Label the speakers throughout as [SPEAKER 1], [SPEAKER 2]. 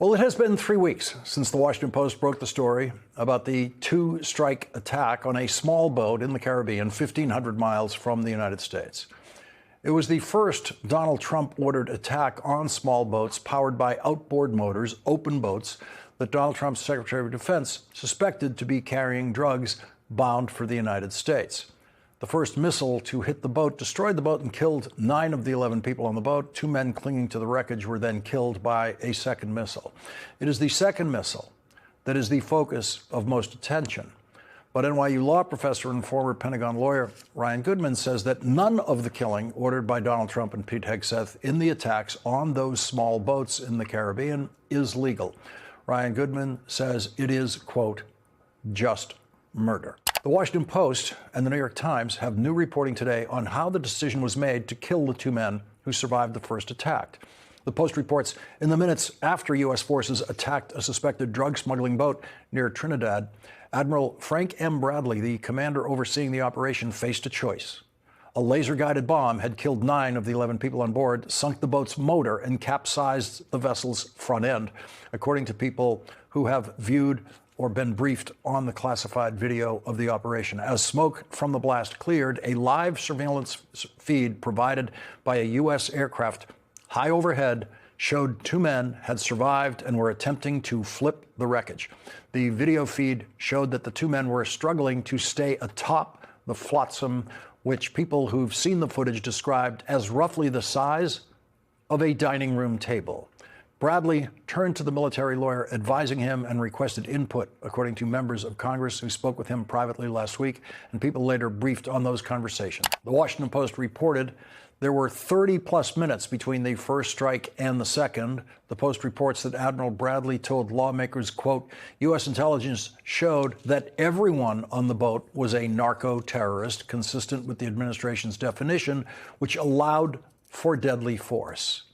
[SPEAKER 1] Well, it has been 3 weeks since the Washington Post broke the story about the two-strike attack on a small boat in the Caribbean, 1,500 miles from the United States. It was the first Donald Trump-ordered attack on small boats powered by outboard motors, open boats, that Donald Trump's Secretary of Defense suspected to be carrying drugs bound for the United States. The first missile to hit the boat destroyed the boat and killed 9 of the 11 people on the boat. 2 men clinging to the wreckage were then killed by a second missile. It is the second missile that is the focus of most attention. But NYU law professor and former Pentagon lawyer Ryan Goodman says that none of the killing ordered by Donald Trump and Pete Hegseth in the attacks on those small boats in the Caribbean is legal. Ryan Goodman says it is, quote, just murder. The Washington Post and the New York Times have new reporting today on how the decision was made to kill the 2 men who survived the first attack. The Post reports in the minutes after U.S. forces attacked a suspected drug smuggling boat near Trinidad, Admiral Frank M. Bradley, the commander overseeing the operation, faced a choice. A laser-guided bomb had killed 9 of the 11 people on board, sunk the boat's motor, and capsized the vessel's front end, according to people who have viewed or been briefed on the classified video of the operation. As smoke from the blast cleared, a live surveillance feed provided by a U.S. aircraft high overhead showed 2 men had survived and were attempting to flip the wreckage. The video feed showed that the 2 men were struggling to stay atop the flotsam, which people who've seen the footage described as roughly the size of a dining room table. Bradley turned to the military lawyer advising him and requested input, according to members of Congress who spoke with him privately last week, and people later briefed on those conversations. The Washington Post reported there were 30-plus minutes between the first strike and the second. The Post reports that Admiral Bradley told lawmakers, quote, U.S. intelligence showed that everyone on the boat was a narco-terrorist, consistent with the administration's definition, which allowed for deadly force.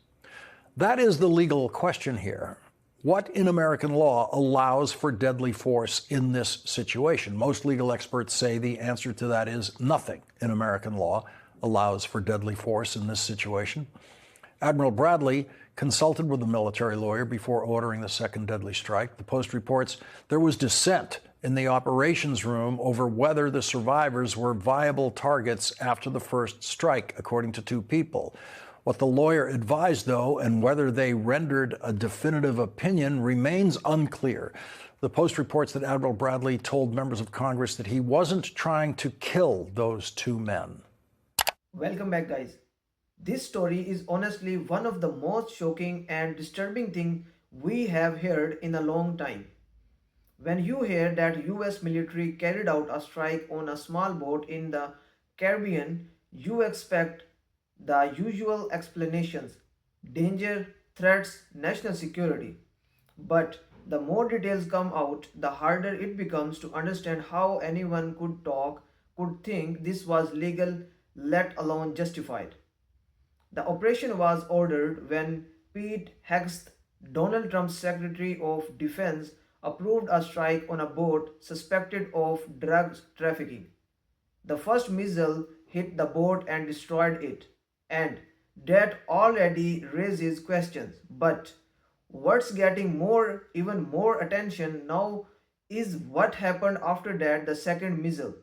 [SPEAKER 1] That is the legal question here. What in American law allows for deadly force in this situation? Most legal experts say the answer to that is nothing in American law allows for deadly force in this situation. Admiral Bradley consulted with a military lawyer before ordering the second deadly strike. The Post reports there was dissent in the operations room over whether the survivors were viable targets after the first strike, according to 2 people. What the lawyer advised, though, and whether they rendered a definitive opinion remains unclear. The Post reports that Admiral Bradley told members of Congress that he wasn't trying to kill those 2 men.
[SPEAKER 2] Welcome back, guys. This story is honestly one of the most shocking and disturbing things we have heard in a long time. When you hear that US military carried out a strike on a small boat in the Caribbean, you expect the usual explanations: danger, threats, national security. But the more details come out, the harder it becomes to understand how anyone could think this was legal, let alone justified. The operation was ordered when Pete Hegseth, Donald Trump's Secretary of Defense, approved a strike on a boat suspected of drug trafficking. The first missile hit the boat and destroyed it, and that already raises questions. But what's getting even more attention now is what happened after that, the second missile.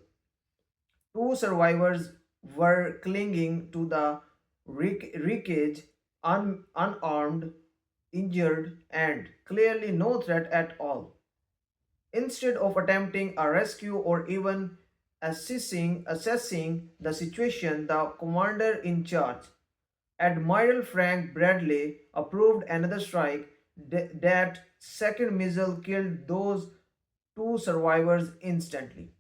[SPEAKER 2] 2 survivors were clinging to the wreckage, unarmed, injured, and clearly no threat at all. Instead of attempting a rescue or even assessing the situation, the commander in charge, Admiral Frank Bradley, approved another strike. That second missile killed those 2 survivors instantly.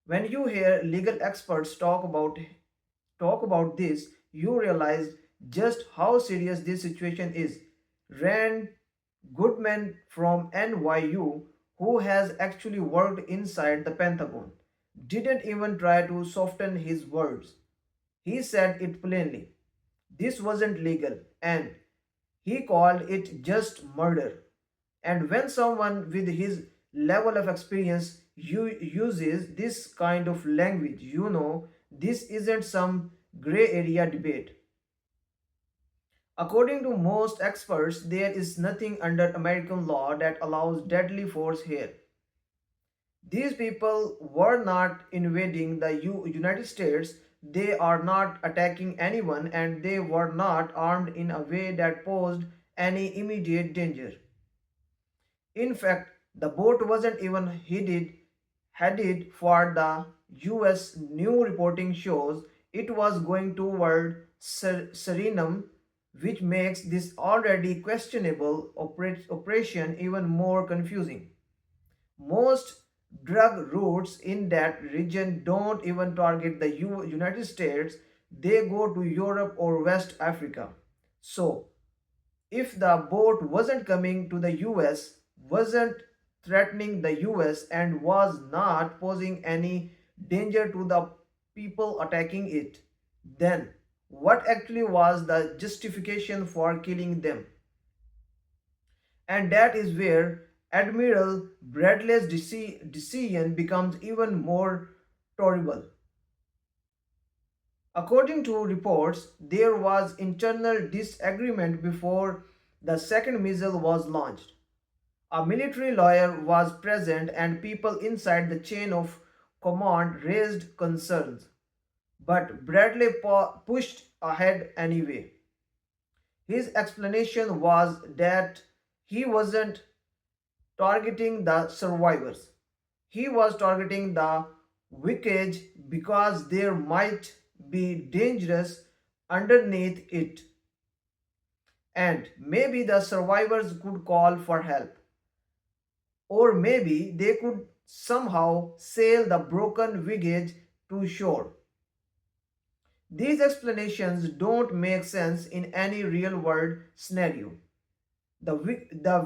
[SPEAKER 2] When you hear legal experts talk about this, you realize just how serious this situation is. Rand Goodman from NYU, who has actually worked inside the Pentagon, didn't even try to soften his words. He said it plainly. This wasn't legal, and he called it just murder. And when someone with his level of experience uses this kind of language, this isn't some gray area debate. According to most experts, there is nothing under American law that allows deadly force here. These people were not invading the United States, they are not attacking anyone, and they were not armed in a way that posed any immediate danger. In fact, the boat wasn't even headed for the US. New reporting shows it was going toward Suriname, which makes this already questionable operation even more confusing. Most drug routes in that region don't even target the United States, they go to Europe or West Africa. So, if the boat wasn't coming to the US, wasn't threatening the US, and was not posing any danger to the people attacking it, then what actually was the justification for killing them? And that is where Admiral Bradley's decision becomes even more terrible. According to reports, there was internal disagreement before the second missile was launched. A military lawyer was present, and people inside the chain of command raised concerns. But Bradley pushed ahead anyway. His explanation was that he wasn't targeting the survivors. He was targeting the wreckage because there might be dangerous underneath it, and maybe the survivors could call for help, or maybe they could somehow sail the broken wreckage to shore. These explanations don't make sense in any real world scenario. The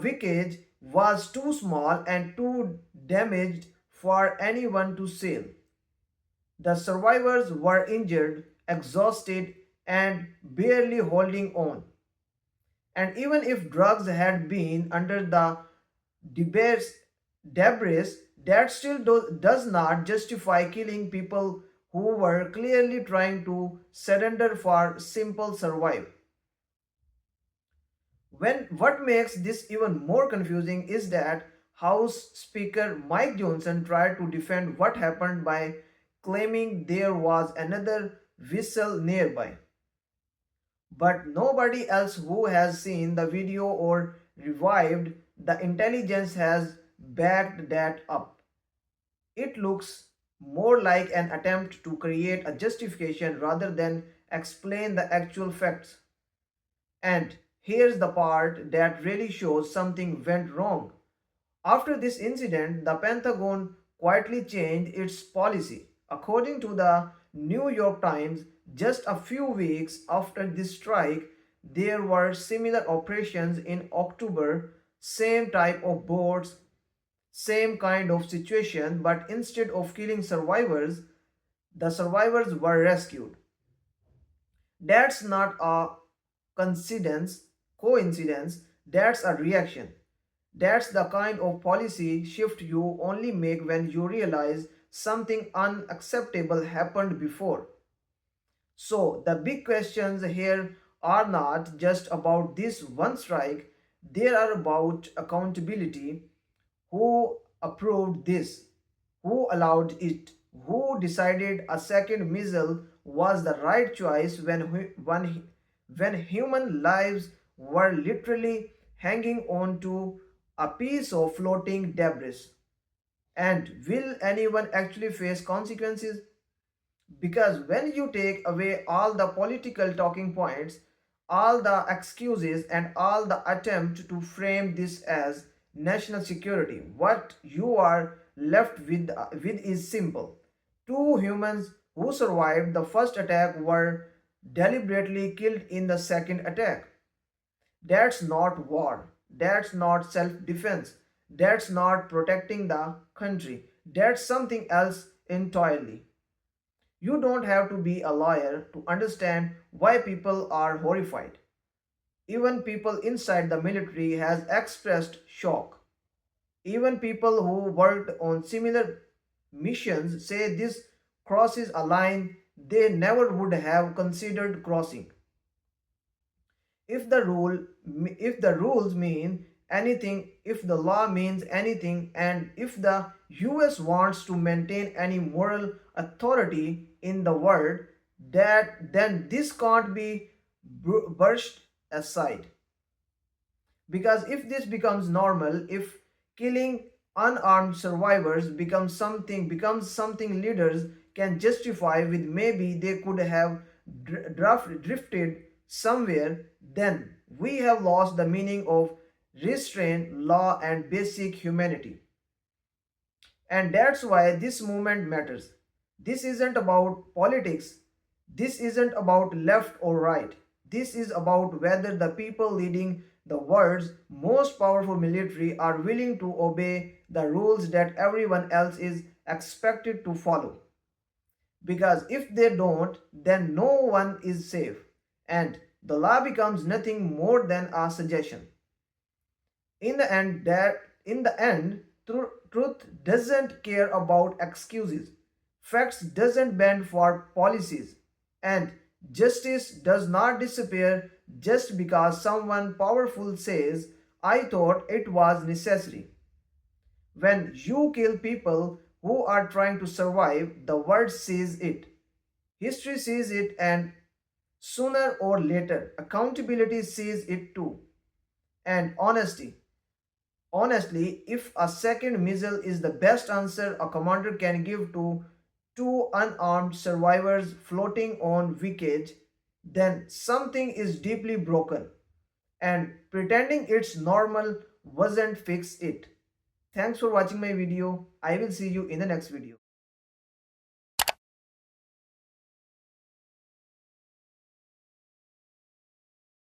[SPEAKER 2] wreckage was too small and too damaged for anyone to sail. The survivors were injured, exhausted, and barely holding on. And even if drugs had been under the debris, debris that still does not justify killing people who were clearly trying to surrender for simple survival. When what makes this even more confusing is that House Speaker Mike Johnson tried to defend what happened by claiming there was another vessel nearby. But nobody else who has seen the video or revived the intelligence has backed that up. It looks more like an attempt to create a justification rather than explain the actual facts. And here's the part that really shows something went wrong. After this incident, the Pentagon quietly changed its policy. According to the New York Times, just a few weeks after this strike, there were similar operations in October, same type of boats, same kind of situation, but instead of killing survivors, the survivors were rescued. That's not a coincidence, that's a reaction. That's the kind of policy shift you only make when you realize something unacceptable happened before. So, the big questions here are not just about this one strike, they are about accountability. Who approved this? Who allowed it? Who decided a second missile was the right choice when human lives were literally hanging on to a piece of floating debris? And will anyone actually face consequences? Because when you take away all the political talking points, all the excuses, and all the attempt to frame this as national security, what you are left with is simple. Two humans who survived the first attack were deliberately killed in the second attack. That's not war. That's not self defense. That's not protecting the country. That's something else entirely. You don't have to be a lawyer to understand why people are horrified. Even people inside the military has expressed shock. Even people who worked on similar missions say this crosses a line they never would have considered crossing. if the rules mean anything, if the law means anything, and if the US wants to maintain any moral authority in the world, that then this can't be brushed aside. Because if this becomes normal, if killing unarmed survivors becomes something leaders can justify with, maybe they could have drifted somewhere, then we have lost the meaning of restraint, law, and basic humanity. And that's why this movement matters. This isn't about politics. This isn't about left or right. This is about whether the people leading the world's most powerful military are willing to obey the rules that everyone else is expected to follow. Because if they don't, then no one is safe, and the law becomes nothing more than a suggestion. In the end, truth doesn't care about excuses. Facts doesn't bend for policies, and justice does not disappear just because someone powerful says, I thought it was necessary. When you kill people who are trying to survive, the world sees it. History sees it, and sooner or later, accountability sees it too. And honestly, if a second missile is the best answer a commander can give to two unarmed survivors floating on wreckage, then something is deeply broken, and pretending it's normal wasn't fix it. Thanks for watching my video. I will see you in the next video.